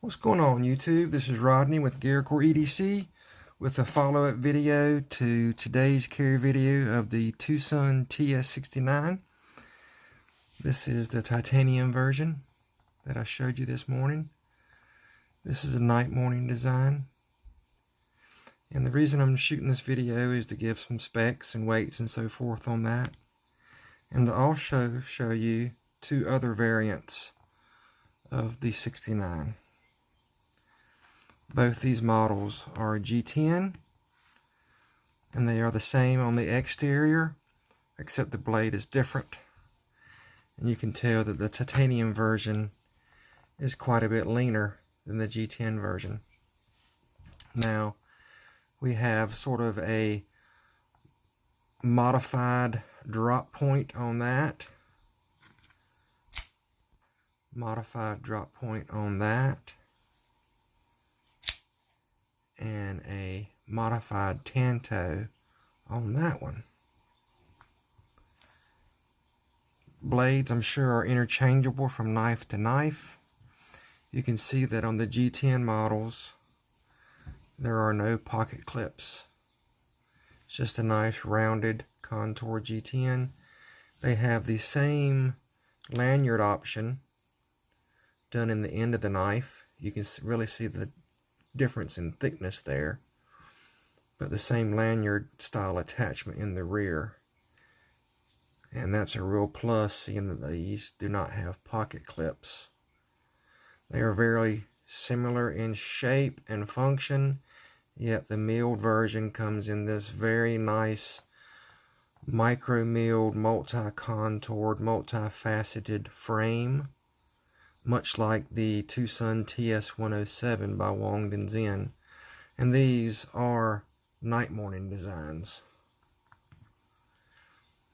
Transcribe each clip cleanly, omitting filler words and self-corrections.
What's going on, YouTube? This is Rodney with GearCore EDC with a follow-up video to today's carry video of the Twosun ts69. This is the titanium version that I showed you this morning. This is a night morning design. And the reason I'm shooting this video is to give some specs and weights and so forth on that. And to also show you two other variants of the 69. Both these models are G10, and they are the same on the exterior, except the blade is different. And you can tell that the titanium version is quite a bit leaner than the G10 version. Now, we have sort of a modified drop point on that. Modified drop point on that. And a modified tanto on that one. Blades, I'm sure, are interchangeable from knife to knife. You can see that on the G10 models there are no pocket clips. It's just a nice rounded contour G10. They have the same lanyard option done in the end of the knife. You can really see the difference in thickness there, but the same lanyard style attachment in the rear, and that's a real plus, seeing that these do not have pocket clips. They are very similar in shape and function, yet the milled version comes in this very nice micro milled, multi-contoured, multi-faceted frame, much like the Twosun TS107 by Wong Zen. And these are night morning designs.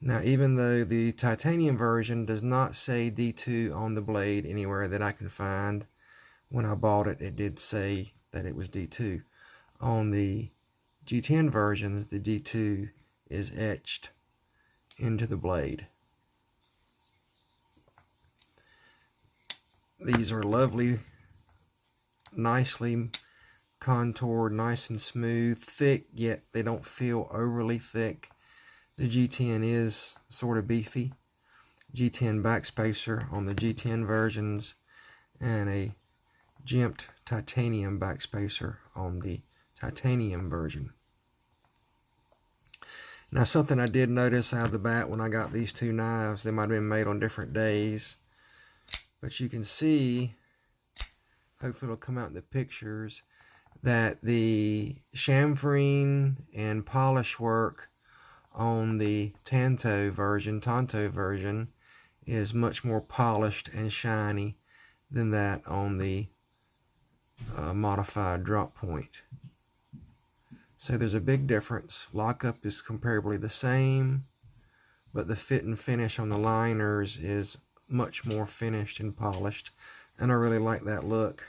Now, even though the titanium version does not say D2 on the blade anywhere that I can find, when I bought it, it did say that it was D2. On the G10 versions, the D2 is etched into the blade. These are lovely, nicely contoured, nice and smooth, thick, yet they don't feel overly thick. The G10 is sort of beefy. G10 backspacer on the G10 versions, and a jimped titanium backspacer on the titanium version. Now, something I did notice out of the bat when I got these two knives, they might have been made on different days, but you can see, hopefully it'll come out in the pictures, that the chamfering and polish work on the tanto version is much more polished and shiny than that on the modified drop point. So there's a big difference. Lockup is comparably the same, but the fit and finish on the liners is much more finished and polished, and I really like that look.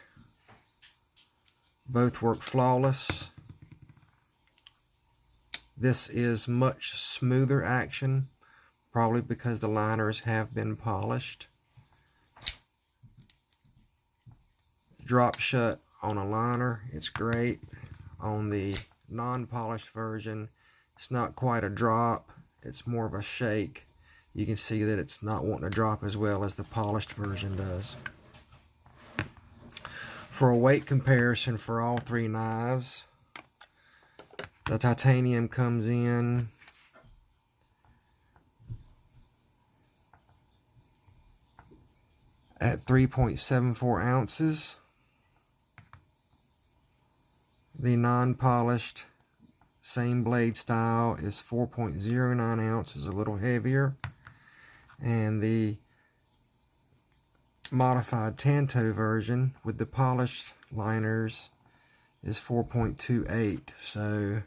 Both work flawless. This is much smoother action, probably because the liners have been polished. Drop shut on a liner, it's great. On the non-polished version, it's not quite a drop, it's more of a shake. You can see that it's not wanting to drop as well as the polished version does. For a weight comparison for all three knives, the titanium comes in at 3.74 ounces. The non-polished, same blade style, is 4.09 ounces, a little heavier. And the modified tanto version with the polished liners is 4.28. So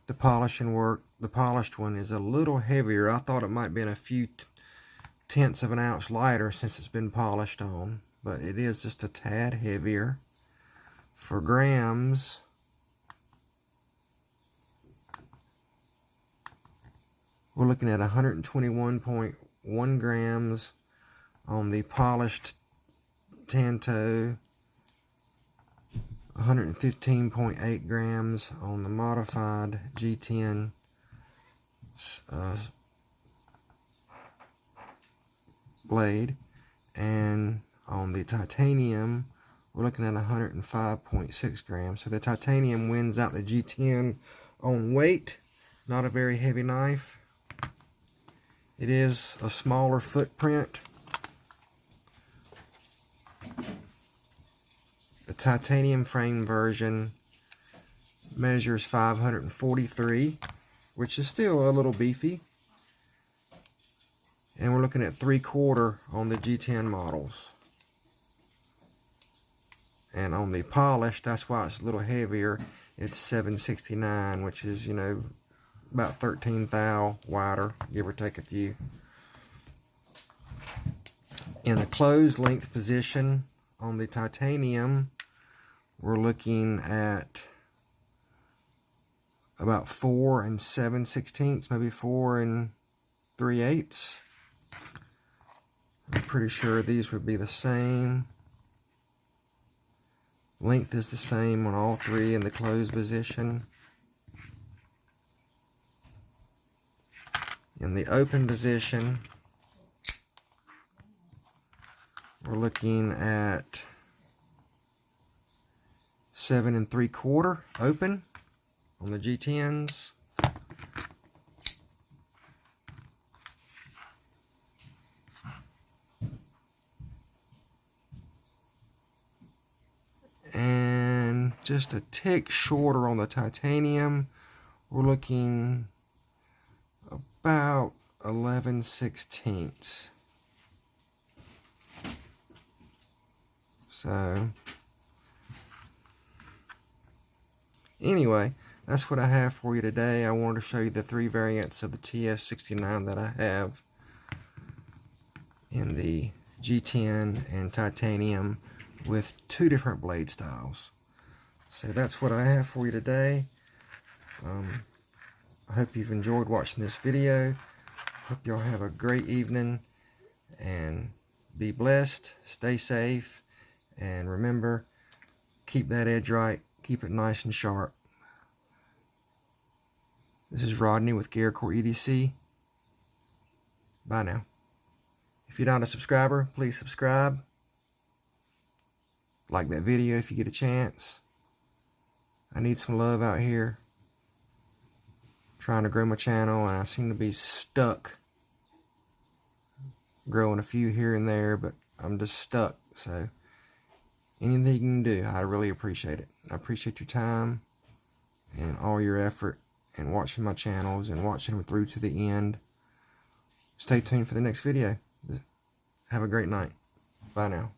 the polished one is a little heavier. I thought it might be a few tenths of an ounce lighter since it's been polished on, but it is just a tad heavier. For grams, we're looking at 121.1 grams On the polished Tanto, 115.8 grams. On the modified G10, blade. And on the titanium, we're looking at 105.6 grams. So the titanium wins out the G10 on weight. Not a very heavy knife. It is a smaller footprint. The titanium frame version measures 543, which is still a little beefy. And we're looking at 3/4 on the G10 models. And on the polished, that's why it's a little heavier. It's 769, which is, you know, about 13 thou wider, give or take a few. In the closed length position on the titanium, we're looking at about 4 7/16, maybe 4 3/8. I'm pretty sure these would be the same. Length is the same on all three in the closed position. In the open position, we're looking at 7 3/4 open on the G10s. And just a tick shorter on the titanium. We're looking about 11/16. So anyway, that's what I have for you today. I wanted to show you the 3 variants of the ts69 that I have in the G10 and titanium with 2 different blade styles. So that's what I have for you today. I hope you've enjoyed watching this video. Hope y'all have a great evening and be blessed, stay safe, and remember, keep that edge right, keep it nice and sharp. This is Rodney with GearCore EDC. Bye now. If you're not a subscriber, please subscribe. Like that video if you get a chance. I need some love out here. I'm trying to grow my channel and I seem to be stuck. Growing a few here and there, but I'm just stuck. So anything you can do, I really appreciate it. I appreciate your time and all your effort and watching my channels and watching them through to the end. Stay tuned for the next video. Have a great night. Bye now.